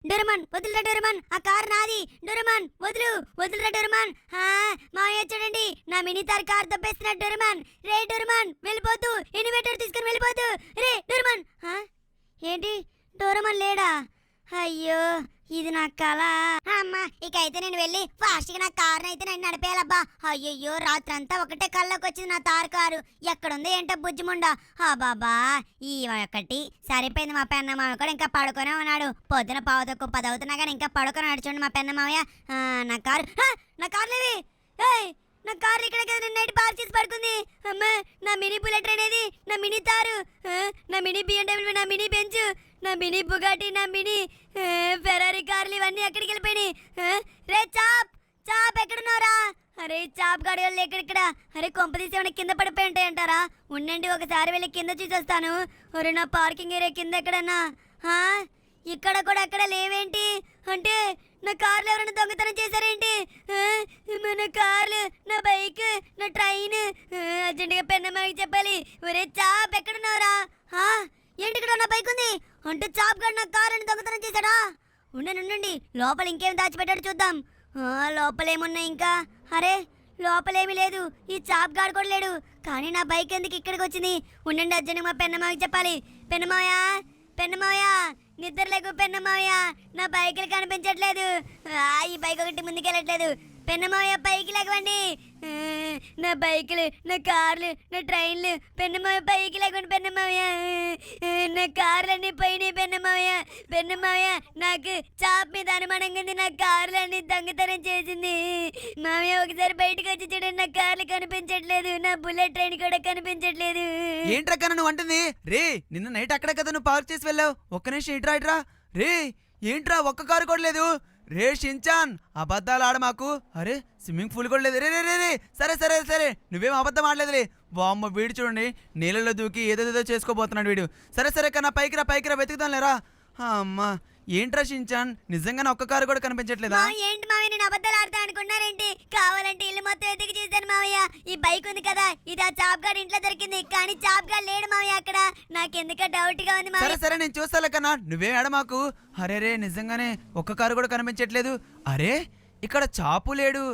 Doraemon వదులురా Doraemon, ఆ car నాది. డోరేమాన్ వదులురా డోరేమాన్. మావయ్య చూడండి, నా మినీ కార్ తప్పేస్తున్నాడు డోరేమాన్. రే డోరేమాన్ వెళ్ళిపోతూ, ఇన్వర్టర్ తీసుకుని వెళ్ళిపోతూ. రే డోరేమాన్. ఏంటి డోరేమాన్ లేడా? అయ్యో ఇది నా కళ. అమ్మా ఇక అయితే నేను వెళ్ళి ఫాస్ట్ గా నా కార్ అయితే నేను నడిపేయాలబ్బా. అయ్యయ్యో రాత్రంతా ఒకటే కళ్ళకి వచ్చింది నా కారు. ఎక్కడుందో ఏంటో బుజ్జిముండా. బాబా ఈ ఒకటి సరిపోయింది. మా పెన్న మామ కూడా ఇంకా పడుకొనే ఉన్నాడు. పొద్దున 9:10 అవుతున్నా కానీ ఇంకా పడుకొని నడుచండి మా పెన్న మామయ్య. నా కారు లేవి. నా కార్ ఇక్కడ కదా నేను నైట్ పార్క్ చేసి పడుకుంది. అమ్మా నా మినీ బుల్లెట్ అనేది, నా మినీ తారు, నా మినీ BMW, నా మినీ బెంచ్, నా మినీ బుగాటి, నా మినీ ఫెరారీ కార్లు ఇవన్నీ ఎక్కడికి వెళ్ళిపోయినాయి? రే చాప్ ఎక్కడున్నారా? అరే చాప్ గాడి వాళ్ళు ఎక్కడిక్కడ? అరే కొంపదీసి ఏమైనా కింద పడిపోయి ఉంటాయంటారా? ఉండండి ఒకసారి వెళ్ళి కింద చూసేస్తాను. ఒరే నా పార్కింగ్ ఏరియా కింద ఎక్కడన్నా? ఇక్కడ కూడా ఎక్కడ లేవేంటి? అంటే నా కార్లు ఎవరైనా దొంగతనం చేశారేంటి? మన కార్లు, నా బైక్, నా ట్రైన్ అర్జెంటుగా పెన్నమ్మకి చెప్పాలి. ఒరే చాప్ ఎక్కడున్నావురా? ఏంటి ఇక్కడ నా బైక్ ఉంది అంటే చాప్ గాడు నా కార్ అని దొంగతనం చేశాడా? ఉండండి లోపల ఇంకేం దాచిపెట్టాడు చూద్దాం. లోపలేమున్నాయి ఇంకా? అరే లోపలేమీ లేదు. ఈ చాప్ గాడు కూడా లేడు. కానీ నా బైక్ ఎందుకు ఇక్కడికి వచ్చింది? ఉండండి అర్జెంటుగా మా పెన్నమ్మకి చెప్పాలి. పెన్నమాయ నిద్ర లేకు పెన్నమాయ, నా బైకులు కనిపించట్లేదు. ఈ బైక్ ఒకటి ముందుకెళ్ళట్లేదు. పెన్నమాయ పైకి లేకండి. నా బైకులు, నా కార్లు, నా ట్రైన్లు, పెన్నమాయ పైకి లేకండి పెన్నమాయ. నా కార్లన్నీ పోయినాయి పెన్నమాయ. నాకు చాప్ మీద అనుమానంగా ఉంది. నా కార్లన్నీ దొంగతనం చేసింది మామయ్య. ఒకసారి బయటకు వచ్చి చూడండి, నా కార్లు కనిపించట్లేదు, నా బుల్లెట్ ట్రైన్ కూడా కనిపించట్లేదు. ఏంట్రక్క నువ్వు అంటుంది? రే నిన్న నైట్ అక్కడే కదా నువ్వు పార్క్ చేసి వెళ్ళావు. ఒక్క నిమిషం ఇట్రా. రే ఏంట్రా ఒక్క కారు కూడా లేదు? రే షించాన్ అబద్ధాలు ఆడ మాకు. అరే స్విమ్మింగ్ పూల్ కూడా లేదు. రే సరే నువ్వేం అబద్ధం ఆడలేదులే. వామ్మ వీడు చూడండి నీళ్ళలో దూకి ఏదేదో చేసుకోబోతున్నాడు వీడు. సరే కన్నా పైకి రా వెతుకుతాను లేరా. అమ్మా ఏంట్రా షించాన్ నిజంగానే ఒక్క కారు కూడా కనిపించట్లేదా? ఏంటి మావయ్య నేను అబద్ధాలు ఆడతా అనుకున్నారేంటి? కావాలంటే ఇల్లు మొత్తం ఎతికి చూశాను మావయ్య. ఈ బైక్ ఉంది కదా ఇది ఆ చాప్ గాడి ఇంట్లో దొరికింది. కానీ చాప్ గాడు లేడు మావయ్య అక్కడ. నాకెందుక డౌట్ గా ఉంది మావయ్య. సరే నేను చూస్తాలే కన్నా, నువ్వేం ఆడ మాకు. అరే నిజంగానే ఒక్క కారు కూడా కనిపించట్లేదు. అరే ఇక్కడ చాపు లేడు.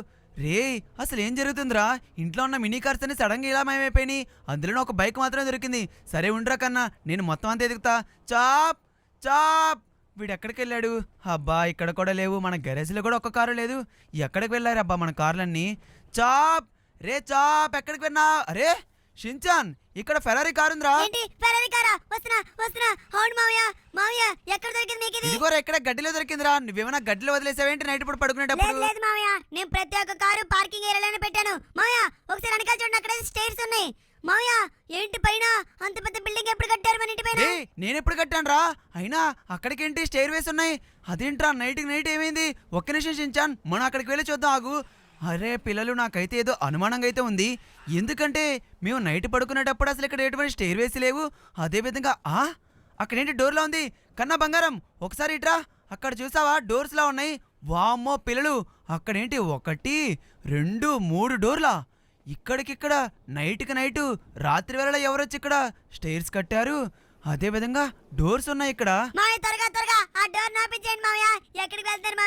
రే అసలు ఏం జరుగుతుందిరా? ఇంట్లో ఉన్న మినీ కార్స్ అన్ని సడన్గా ఇలా మాయమైపోయినాయి. అందులోనే ఒక బైక్ మాత్రమే దొరికింది. సరే ఉండరా కన్నా, నేను మొత్తం అంతా ఎదుగుతా. చాప్ వీడు ఎక్కడికి వెళ్ళాడు? అబ్బా ఇక్కడ కూడా లేవు. మన గెరేజ్లో కూడా ఒక్క కారు లేదు. ఎక్కడికి వెళ్ళారు అబ్బా మన కార్లన్నీ? చాప్ ఎక్కడికి వెళ్ళా? అరే షించాన్ ఇక్కడ ఫెరారీ కారు ఉందిరా. ఎక్కడ దొరికింది మీకు ఇది? ఇదిగోరా ఇక్కడ గడ్డిలో దొరికిందిరా. నువ్వేమైనా గడ్డిలో వదిలేసావేంటి నైట్ ఇప్పుడు పడుకునేటప్పుడు? లేదు మావయ్య, నేను ప్రతి ఒక్క కారు పార్కింగ్ ఏరియాలోనే పెట్టాను. మావయ్య ఒకసారి వెనకాల చూడండి, అక్కడ స్టేర్స్ ఉన్నాయి. మావయ్య ఏంటి పైన అంత పెద్ద బిల్డింగ్ ఎప్పుడు కట్టారు మన ఇంటి పైన? నేను ఎప్పుడు కట్టాను రా? అయినా అక్కడికేంటి స్టేర్ వేస్ ఉన్నాయి? అదేంట్రా నైట్ ఏమైంది? ఒక్క నిమిషం షించాన్ మనం అక్కడికి వెళ్ళి చూద్దాం ఆగు. అరే పిల్లలు నాకైతే ఏదో అనుమానంగా అయితే ఉంది. ఎందుకంటే మేము నైట్ పడుకునేటప్పుడు అసలు ఇక్కడ ఎటువంటి స్టేర్ వేసి లేవు. అదేవిధంగా అక్కడేంటి డోర్లా ఉంది. కన్నా బంగారం ఒకసారి ఇట్రా. అక్కడ చూసావా డోర్స్లా ఉన్నాయి. వామ్మో పిల్లలు అక్కడేంటి 1 2 3 డోర్లా. ఇక్కడికిక్కడ నైట్ రాత్రి వేళ ఎవరొచ్చి ఇక్కడ స్టేర్స్ కట్టారు. అదే విధంగా డోర్స్ ఉన్నాయి ఇక్కడ. త్వరగా ఆ డోర్ నాపించండి మావయ్య. ఎక్కడికి వెళ్తారు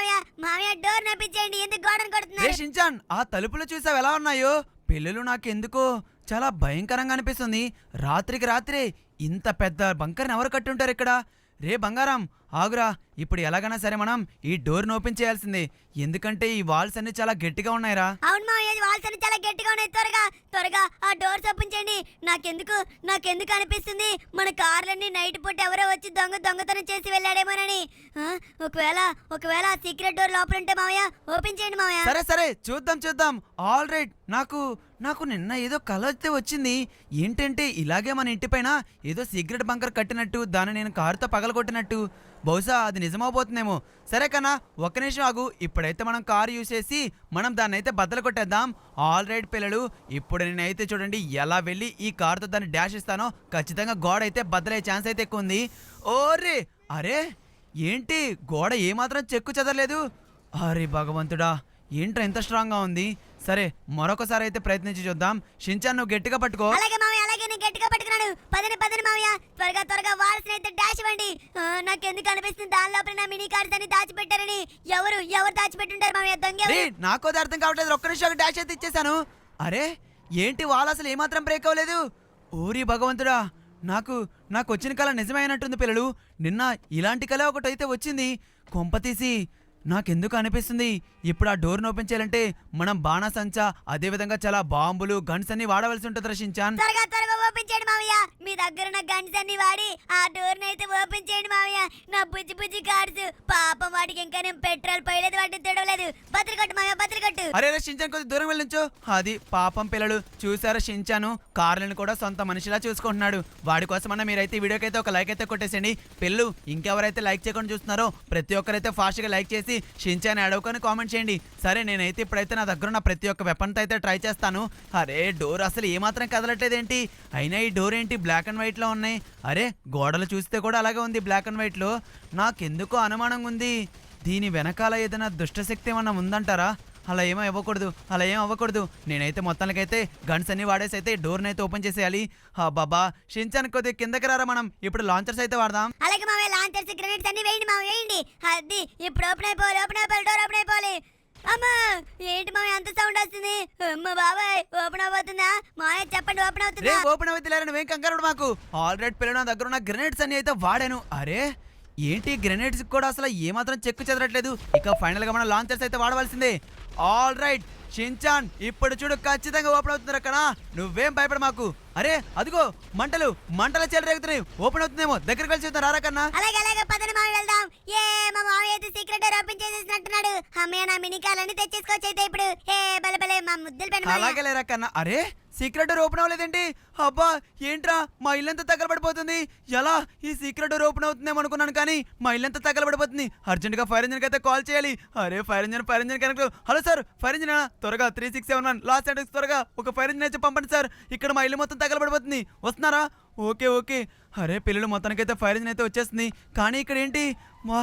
మావయ్య డోర్ నాపించండి. ఎందుకు గోడను కొడుతున్నారు? షించాన్ ఆ తలుపులు చూసావు ఎలా ఉన్నాయో? పిల్లలు నాకెందుకో చాలా భయంకరంగా అనిపిస్తుంది. రాత్రే ఇంత పెద్ద బంకర్ని ఎవరు కట్టుంటారు ఇక్కడ? రే బంగారం ఆగురా. ఇప్పుడు ఎలాగైనా సరే మనం ఈ డోర్ ఓపెన్ చేయాల్సిందే. ఎందుకంటే ఈ వాల్స్ అన్ని చాలా గట్టిగా ఉన్నాయిరా. అవును మావయ్య వాల్స్ అన్ని చాలా గట్టిగా ఉన్నాయి. త్వరగా ఆ డోర్స్ ఓపెన్ చేయండి. నాకెందుకు అనిపిస్తుంది మన కార్లన్నీ నైట్ పూట ఎవరో వచ్చి దొంగతనం చేసి వెళ్ళాడేమోనని. ఒకవేళ సీక్రెట్ డోర్ లోపల ఉంటే మావయ్య ఓపెన్ చేయండి మావయ్య. సరే చూద్దాం. All right. నాకు నిన్న ఏదో కల వచ్చింది. ఏంటంటే ఇలాగే మన ఇంటి పైన ఏదో సీక్రెట్ బంకర్ కట్టినట్టు, దాన్ని నేను కారుతో పగలగొట్టినట్టు. బహుశా అది నిజమవబోతుందేమో. సరే కన్నా ఒక్క నిమిషం ఆగు. ఇప్పుడైతే మనం కారు యూజ్ చేసి మనం దాన్ని అయితే బద్దలు కొట్టేద్దాం. ఆల్ రైట్ పిల్లలు, ఇప్పుడు నేనైతే చూడండి ఎలా వెళ్ళి ఈ కారుతో దాన్ని డాష్ ఇస్తానో ఖచ్చితంగా గోడ అయితే బద్దలయ్యే ఛాన్స్ అయితే ఎక్కువ ఉంది. ఓరే అరే ఏంటి గోడ ఏమాత్రం చెక్కు చెదరలేదు. అరే భగవంతుడా ఏంట్రా ఎంత స్ట్రాంగ్గా ఉంది. సరే మరొకసారి అయితే ప్రయత్నించి చూద్దాం. షించాన్ నువ్వు గట్టిగా పట్టుకో. అలాగే మావయ్య, అలాగే నేను గట్టిగా పట్టుకున్నాను. తీసుకున్నాను. పదని పదని మావయ్య, త్వరగా త్వరగా వాల్స్ అయితే డాష్ ఇవ్వండి. నాకెందుకు అనిపిస్తుంది దాని లోపల నా మినీ కార్స్ అని దాచిపెట్టారని. ఎవరు దాచిపెట్టుంటారు మావయ్య? దొంగ ఎవరు? నాకు అది అర్థం కావట్లేదు. ఒక్క నిమిషం డాష్ అయితే ఇచ్చేసాను. అరే ఏంటి వాళ్ళు అసలు ఏమాత్రం బ్రేక్ అవ్వలేదు. ఓరి భగవంతుడా, నాకు వచ్చిన కళ నిజమైనట్టుంది పిల్లలు. నిన్న ఇలాంటి కళ ఒకటైతే వచ్చింది. కొంపతీసి నాకెందుకు అనిపిస్తుంది ఇప్పుడు ఆ డోర్ను ఓపెన్ చేయాలంటే మనం బాణాసంచా అదేవిధంగా చాలా బాంబులు గన్స్ అన్ని వాడవలసి ఉంటుంది రషించాన్. త్వరగా త్వరగా ఓపెన్ చేయండి మావయ్య. మీ దగ్గర ఉన్న గన్స్ అన్ని వాడి ఆ డోర్ అయితే ఓపెన్ చేయండి మావయ్య. నా బుజ్జి కార్స్ పాపం వాటికి ఇంకా నేను పెట్రోల్ పోయలేదు, వాటిని తిడవలేదు. బతిరికట్టు మావయ్య, బతిరికట్టు. అరే షించాన్ కొద్ది దూరం వెళ్ళించు. అది పాపం పిల్లలు చూసారా, షించాను కార్లను కూడా సొంత మనిషిలా చూసుకుంటున్నాడు. వాడి కోసమన్నా మీరైతే ఈ వీడియోకి అయితే ఒక లైక్ అయితే కొట్టేసండి. పిల్లలు ఇంకెవరైతే లైక్ చేయకుండా చూస్తున్నారో ప్రతి ఒక్కరైతే ఫాస్ట్ గా లైక్ చేసి షించాన్ అడవుకొని కామెంట్ చేయండి. సరే నేనైతే ఇప్పుడైతే నా దగ్గర ఉన్న ప్రతి ఒక్క వెపన్ అయితే ట్రై చేస్తాను. అరే డోర్ అసలు ఏమాత్రం కదలట్లేదు ఏంటి? అయినా ఈ డోర్ ఏంటి బ్లాక్ అండ్ వైట్ లో ఉన్నాయి? అరే గోడలు చూస్తే కూడా అలాగే ఉంది బ్లాక్ అండ్ వైట్ లో. నాకెందుకో అనుమానంగా ఉంది. దీని వెనకాల ఏదైనా దుష్టశక్తి ఏమన్నా ఉందంటారా? అలా ఏమో అవ్వకూడదు. నేనైతే మొత్తానికైతే గన్స్ అన్ని వాడేసి అయితే డోర్ని అయితే ఓపెన్ చేసేయాలి. బాబా షించాన్ కొద్దిగా కిందకి రారా, మనం ఇప్పుడు లాంచర్స్ అయితే వాడదాం. అలాగే మావయ్య, లాంచర్స్ గ్రెనేడ్స్ అన్ని వేయండి మావయ్య, వేయండి. అది ఇప్పుడు ఓపెన్ అయిపోవాలి, డోర్ ఓపెన్ అయిపోవాలి. అమ్మా ఏంటి మావయ్య అంత సౌండ్ వస్తుంది? అమ్మ బాబాయ్, ఓపెన్ అవుతుందా మావయ్య? చెప్పండి, ఓపెన్ అవుతుందా? ఓపెన్ అవుతలేరు, నువ్వేం కంగారు మాకు. ఆల్రెడీ పిల్లలు నా దగ్గర ఉన్న గ్రెనేడ్స్ అన్ని అయితే వాడాను. అరే ఏంటి గ్రెనేడ్స్ కూడా అసలు ఏమాత్రం చెక్కు చెదరట్లేదు. ఇక ఫైనల్ గా మనం లాంచర్స్ అయితే వాడవలసిందే. ఆల్ రైట్ షించాన్, ఇప్పుడు చూడు ఖచ్చితంగా ఓపెన్ అవుతుంది అక్కడ. నువ్వేం భయపడ మాకు. అరే అదిగో మంటల చెల్లు రేగుతున్నాయి. ఓపెన్ అవుతుందేమో, దగ్గరికి వెళ్ళి చూద్దాం రారా కన్నా. అలాగే పదని మావయ్య వెళ్దాం. ఏ మా మావయ్య అయితే సీక్రెట్ డోర్ ఓపెన్ చేసేసినట్టున్నాడు. అమ్మయ్య నా మినీ కార్లన్నీ తెచ్చేసుకోవచ్చు అయితే ఇప్పుడు. ఏ బలే మా ముద్దులు పెన్. అలాగే లేరా కన్నా. అరే సీక్రెట్ డోర్ ఓపెన్ అవ్వలేదేంటి? అబ్బా ఏంట్రా మా ఇల్లంతా తగలబడిపోతుంది. ఎలా ఈ సీక్రెట్ డోర్ ఓపెన్ అవుతుందేమో అనుకున్నాను, కానీ మా ఇల్లంతా తగలబడిపోతుంది. అర్జెంట్ గా ఫైర్ ఇంజిన్ అయితే కాల్ చేయాలి. అరే ఫైర్ ఇంజిన్ కనుక. హలో సార్, ఫైర్ ఇంజిన్ త్వరగా 3671 లాస్ట్ అడ్రస్ త్వరగా ఒక ఫైర్ ఇంజిన్ అయితే పంపండి సార్. ఇక్కడ మా ఇల్లు మొత్తం తగలబడిపోతుంది. వస్తున్నారా? ఓకే. అరే పిల్లలు మొత్తానికైతే ఫైర్ ఇంజిన్ అయితే వచ్చేస్తుంది. కానీ ఇక్కడ ఏంటి? వా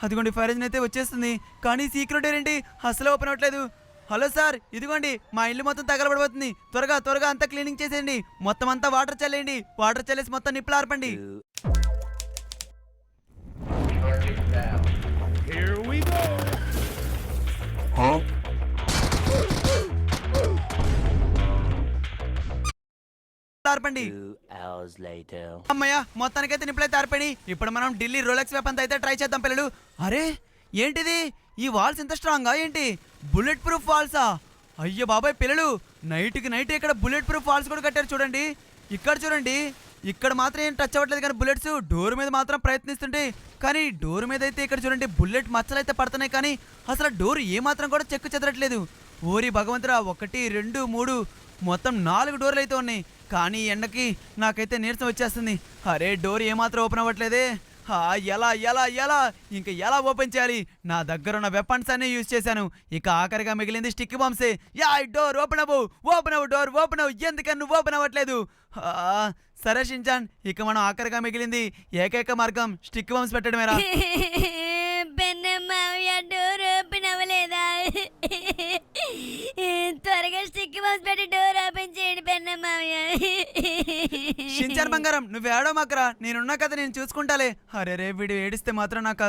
అదిగోండి ఫైర్ ఇంజిన్ అయితే వచ్చేస్తుంది. కానీ సీక్రెట్ డోర్ ఏంటి అసలు ఓపెన్ అవ్వట్లేదు. హలో సార్, ఇదిగోండి మా ఇల్లు మొత్తం తగలబడిపోతుంది. త్వరగా అంతా క్లీనింగ్ చేసేయండి. మొత్తం అంతా వాటర్ చల్లేయండి. వాటర్ చల్లేసి మొత్తం నిప్పులు ఆర్పండి. Here we go. ఆర్పండి. అమ్మయ్య మొత్తానికైతే నిప్పులైతే ఆర్పండి. ఇప్పుడు మనం ఢిల్లీ రోలెక్స్ వెపన్ అయితే ట్రై చేద్దాం పిల్లలు. అరే ఏంటిది? ఈ వాల్స్ ఎంత స్ట్రాంగా ఏంటి? బుల్లెట్ ప్రూఫ్ వాల్సా? అయ్యో బాబాయ్ పిల్లలు, నైట్కి నైట్ ఇక్కడ బుల్లెట్ ప్రూఫ్ వాల్స్ కూడా కట్టారు చూడండి. ఇక్కడ చూడండి, ఇక్కడ మాత్రం ఏం టచ్ అవ్వట్లేదు, కానీ బుల్లెట్స్ డోర్ మీద మాత్రం ప్రయత్నిస్తుంటే, కానీ డోర్ మీద అయితే ఇక్కడ చూడండి బుల్లెట్ మచ్చలు అయితే పడుతున్నాయి, కానీ అసలు డోర్ ఏమాత్రం కూడా చెక్కు చెదరట్లేదు. ఓరి భగవంతురా, 1 2 3 మొత్తం 4 డోర్లు అయితే ఉన్నాయి. కానీ ఎండకి నాకైతే నీరసం వచ్చేస్తుంది. అరే డోర్ ఏమాత్రం ఓపెన్ అవ్వట్లేదే. ఎలా ఇంకా ఎలా ఓపెన్ చేయాలి? నా దగ్గర ఉన్న వెపన్స్ అన్ని యూజ్ చేశాను. ఇక ఆఖరిగా మిగిలింది స్టిక్ బాంబ్సే. డోర్ ఓపెన్ అవ్వు డోర్ ఓపెన్ అవ్వు. ఎందుకని నువ్వు ఓపెన్ అవ్వట్లేదు? సరే షించాన్, ఇక మనం ఆఖరిగా మిగిలింది ఏకైక మార్గం స్టిక్ బాంబ్స్ పెట్టడమేరా. డోర్ ఓపెన్ అవ్వలేదా? త్వరగా స్టిక్ బాంబ్స్ పెట్టి డోర్ ఓపెన్ చేయండి పెన్నమావయ్య. షించాన్ బంగారం, నువ్వు ఏడో మాకరా, నేనున్నా కదా, నేను చూసుకుంటాలే. అరే రే వీడు ఏడిస్తే మాత్రం నాకు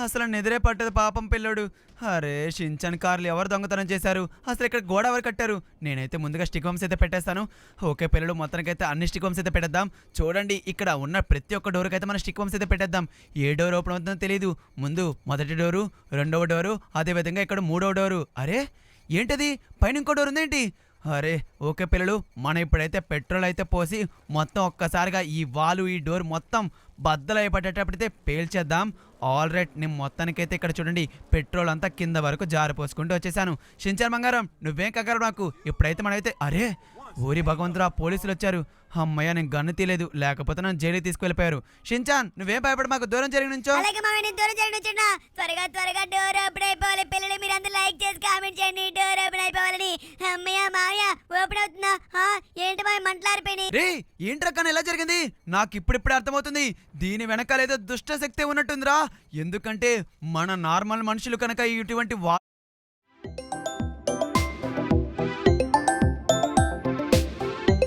అసలు నిద్రే పట్టదు పాపం పిల్లడు. అరే షించాన్ కార్లు ఎవరు దొంగతనం చేశారు? అసలు ఇక్కడ గోడ ఎవరు కట్టారు? నేనైతే ముందుగా స్టిక్ బాంబ్స్ అయితే పెట్టేస్తాను. ఓకే పిల్లలు, మొత్తానికైతే అన్ని స్టిక్ బాంబ్స్ అయితే పెట్టేద్దాం. చూడండి ఇక్కడ ఉన్న ప్రతి ఒక్క డోర్కి అయితే మనం స్టిక్ బాంబ్స్ అయితే పెట్టేద్దాం. ఏ డోర్ ఓపెన్ అవుతుందో తెలియదు. ముందు మొదటి డోరు, రెండవ డోరు, అదేవిధంగా ఇక్కడ 3వ డోరు. అరే ఏంటది? పైన ఇంకో డోర్ ఉందేంటి? అరే ఓకే పిల్లలు, మనం ఇప్పుడైతే పెట్రోల్ అయితే పోసి మొత్తం ఒక్కసారిగా ఈ వాలు ఈ డోర్ మొత్తం బద్దలైపడేటప్పుడైతే పేల్చేద్దాం. ఆల్ రైట్, నేను మొత్తానికైతే ఇక్కడ చూడండి పెట్రోల్ అంతా కింద వరకు జారిపోసుకుంటూ వచ్చేసాను. షించాన్ బంగారం, నువ్వేం కంగారు నాకు. ఇప్పుడైతే మనమైతే అరే ఊరి భగవంతురా, పోలీసులు వచ్చారు. అమ్మయ్య, నేను గన్ను తీయలేదు, లేకపోతే నన్ను జైలుకి తీసుకెళ్ళిపోయారు. షించాన్ నువ్వేం భయపడ, మాకు దూరం జరిగి నుంచో. త్వరగా డోర్ ఓపెన్ అయిపోవాలి. పిల్లలు మీరు అందరూ లైక్ చేసి కామెంట్ చేయండి డోర్ ఓపెన్ అయిపోవాలని. అమ్మయ్య మావయ్య ఓపెన్ అవుతుందా? ఏంటి మావయ్య మంటలారిపోయినాయి? రే ఏంట్రక్కన ఎలా జరిగింది? నాకు ఇప్పుడిప్పుడే అర్థమవుతుంది. దీని వెనకాల ఏదో దుష్ట శక్తి ఉన్నట్టుందిరా. ఎందుకంటే మన నార్మల్ మనుషులు కనుక ఇటువంటి